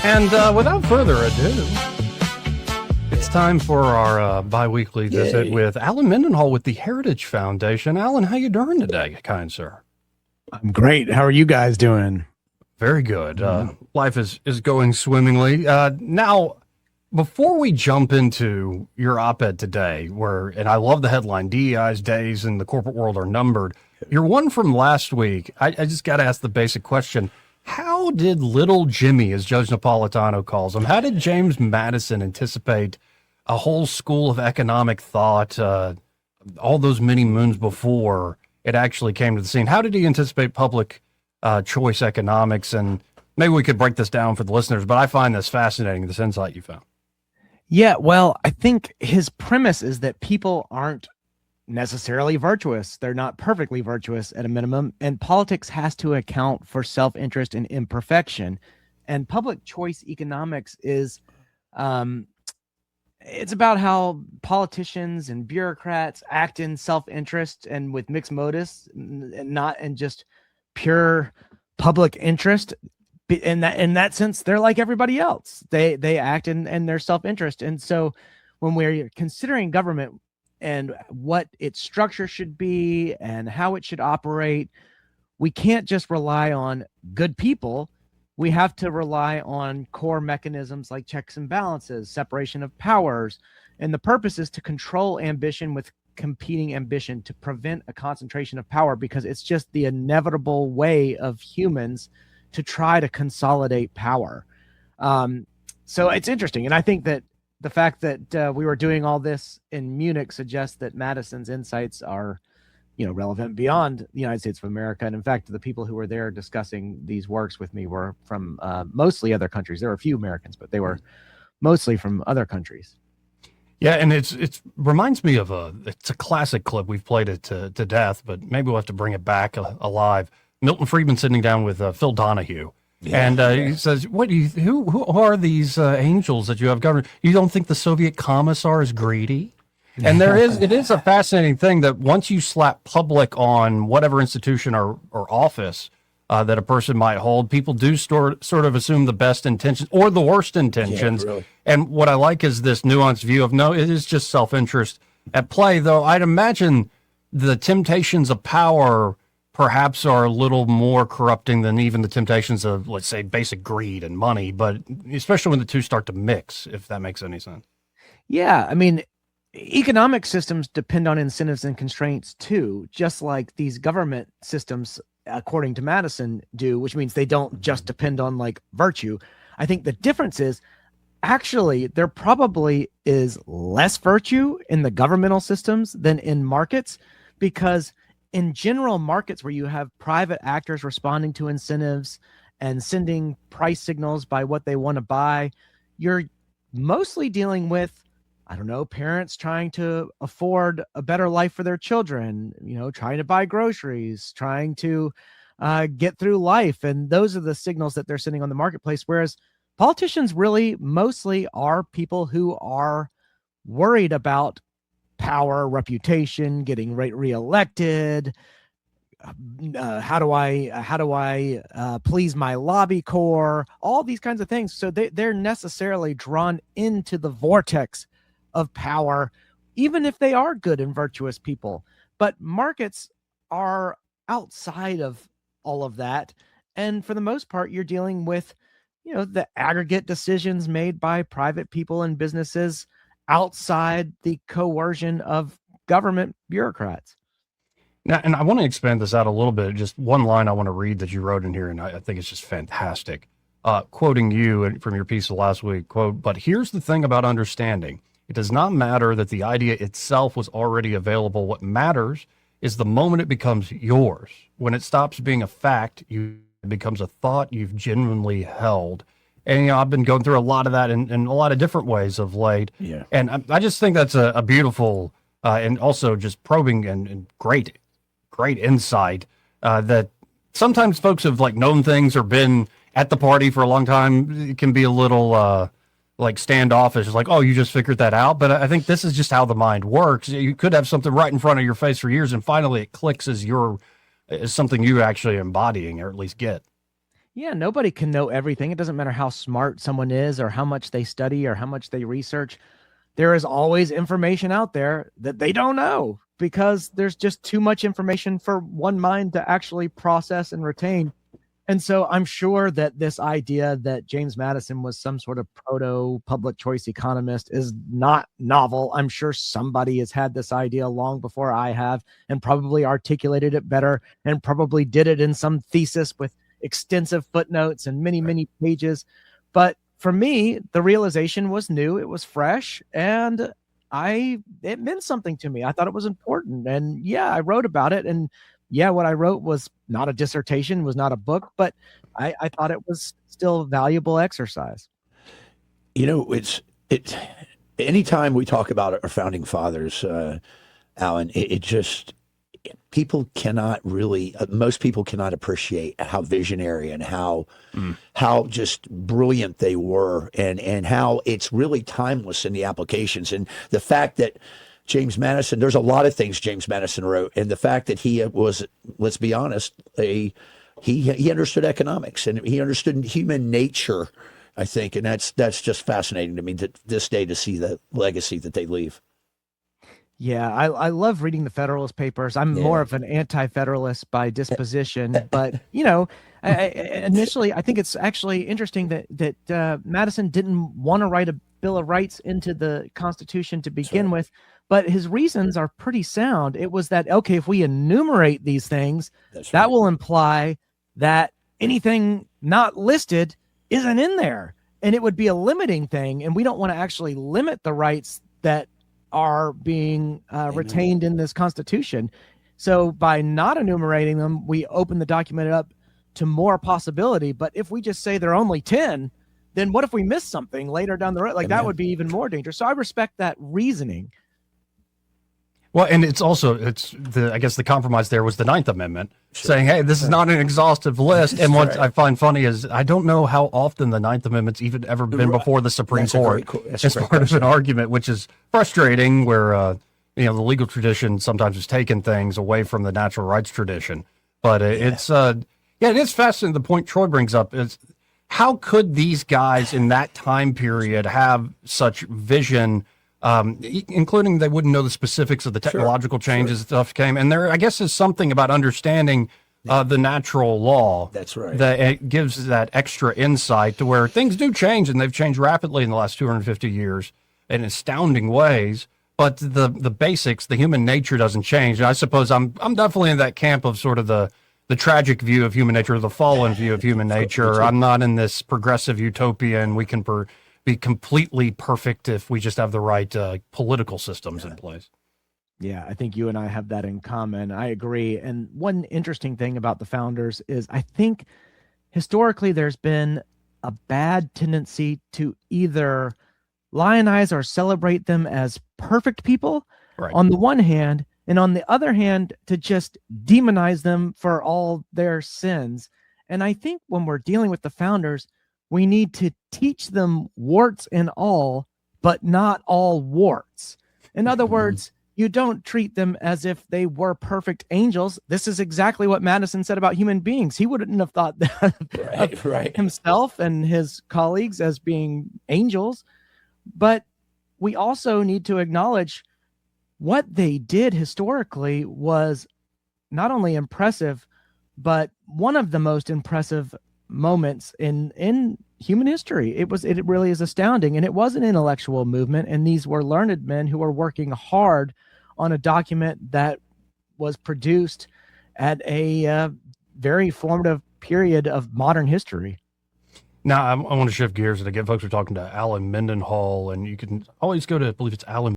And without further ado, it's time for our bi-weekly visit with Alan Mendenhall with the Heritage Foundation. Alan, how you doing today, kind sir? I'm great. How are you guys doing? Very good. Life is going swimmingly. Now, before we jump into your op-ed today, and I love the headline, DEI's days in the corporate world are numbered. Your one from last week, I just got to ask the basic question. How did little Jimmy, as Judge Napolitano calls him, how did James Madison anticipate a whole school of economic thought all those many moons before it actually came to the scene? How did he anticipate public choice economics? And maybe we could break this down for the listeners, but I find this fascinating, this insight you found. Yeah, well, I think his premise is that people aren't necessarily virtuous. They're not perfectly virtuous at a minimum, and politics has to account for self-interest and imperfection. And public choice economics is it's about how politicians and bureaucrats act in self-interest and with mixed motives, and not in just pure public interest. In that sense, they're like everybody else. They act in their self-interest. And so when we're considering government and what its structure should be and how it should operate, we can't just rely on good people. We have to rely on core mechanisms like checks and balances, separation of powers. And the purpose is to control ambition with competing ambition, to prevent a concentration of power, because it's just the inevitable way of humans to try to consolidate power. So it's interesting. And I think that the fact that we were doing all this in Munich suggests that Madison's insights are, relevant beyond the United States of America. And in fact, the people who were there discussing these works with me were from mostly other countries. There were a few Americans, but they were mostly from other countries. Yeah, and it reminds me of it's a classic clip. We've played it to death, but maybe we'll have to bring it back alive. Milton Friedman sitting down with Phil Donahue. Yeah, and he says, "What do you? Who are these angels that you have governed? You don't think the Soviet commissar is greedy?" And it is a fascinating thing that once you slap public on whatever institution or office that a person might hold, people do sort of assume the best intentions or the worst intentions. Yeah, really. And what I like is this nuanced view of no, it is just self-interest at play. Though I'd imagine the temptations of power perhaps are a little more corrupting than even the temptations of, let's say, basic greed and money, but especially when the two start to mix, if that makes any sense. Yeah, I mean, economic systems depend on incentives and constraints too, just like these government systems, according to Madison, do, which means they don't just depend on like virtue. I think the difference is actually there probably is less virtue in the governmental systems than in markets, because in general markets where you have private actors responding to incentives and sending price signals by what they want to buy, you're mostly dealing with, parents trying to afford a better life for their children, trying to buy groceries, trying to get through life. And those are the signals that they're sending on the marketplace. Whereas politicians really mostly are people who are worried about power, reputation, getting reelected. How do I please my lobby corps? All these kinds of things. So they're necessarily drawn into the vortex of power, even if they are good and virtuous people. But markets are outside of all of that. And for the most part, you're dealing with, the aggregate decisions made by private people and businesses outside the coercion of government bureaucrats. Now, and I want to expand this out a little bit. Just one line I want to read that you wrote in here, and I think it's just fantastic. Quoting you from your piece of last week, quote, "But here's the thing about understanding. It does not matter that the idea itself was already available. What matters is the moment it becomes yours. When it stops being a fact, it becomes a thought you've genuinely held." And, I've been going through a lot of that in a lot of different ways of late. Yeah. And I just think that's a beautiful and also just probing and great insight that sometimes folks have known things or been at the party for a long time. It can be a little standoffish. It's like, oh, you just figured that out. But I think this is just how the mind works. You could have something right in front of your face for years, and finally it clicks as something you actually embodying or at least get. Yeah, nobody can know everything. It doesn't matter how smart someone is or how much they study or how much they research. There is always information out there that they don't know because there's just too much information for one mind to actually process and retain. And so I'm sure that this idea that James Madison was some sort of proto public choice economist is not novel. I'm sure somebody has had this idea long before I have and probably articulated it better and probably did it in some thesis with extensive footnotes and many, many pages. But for me, the realization was new, it was fresh, and it meant something to me. I thought it was important. And yeah, I wrote about it. And yeah, what I wrote was not a dissertation, was not a book, but I thought it was still valuable exercise. It's anytime we talk about our founding fathers, Alan, it just people cannot really most people cannot appreciate how visionary and how just brilliant they were, and how it's really timeless in the applications. And the fact that James Madison, there's a lot of things James Madison wrote, and the fact that he was, let's be honest, he understood economics and he understood human nature, I think, and that's just fascinating to me to this day to see the legacy that they leave. Yeah, I love reading the Federalist Papers. I'm more of an anti-Federalist by disposition, but initially, I think it's actually interesting that Madison didn't want to write a Bill of Rights into the Constitution to begin with, but his reasons are pretty sound. It was that, okay, if we enumerate these things, that will imply that anything not listed isn't in there, and it would be a limiting thing, and we don't want to actually limit the rights that are being retained in this Constitution. So by not enumerating them, we open the document up to more possibility. But if we just say there are only 10, then what if we miss something later down the road? Like that would be even more dangerous. So I respect that reasoning. Well, and I guess the compromise there was the Ninth Amendment saying, hey, this is not an exhaustive list. And what I find funny is I don't know how often the Ninth Amendment's even ever been before the Supreme Court as part of an argument, which is frustrating where, the legal tradition sometimes has taken things away from the natural rights tradition. But it is fascinating. The point Troy brings up is how could these guys in that time period have such vision, including they wouldn't know the specifics of the technological changes stuff came. And there, I guess, is something about understanding the natural law. That's right. That it gives that extra insight to where things do change, and they've changed rapidly in the last 250 years in astounding ways. But the basics, the human nature doesn't change. And I suppose I'm definitely in that camp of sort of the tragic view of human nature, the fallen view of human nature. I'm not in this progressive utopia, and we can be completely perfect if we just have the right political systems in place. Yeah, I think you and I have that in common. I agree. And one interesting thing about the founders is I think historically there's been a bad tendency to either lionize or celebrate them as perfect people on the one hand, and on the other hand, to just demonize them for all their sins. And I think when we're dealing with the founders, we need to teach them warts and all, but not all warts. In other words, you don't treat them as if they were perfect angels. This is exactly what Madison said about human beings. He wouldn't have thought that of himself and his colleagues as being angels. But we also need to acknowledge what they did historically was not only impressive, but one of the most impressive moments in human history. It really is astounding. And it was an intellectual movement. And these were learned men who were working hard on a document that was produced at a very formative period of modern history. Now, I want to shift gears and again, folks are talking to Alan Mendenhall, and you can always go to, I believe it's Alan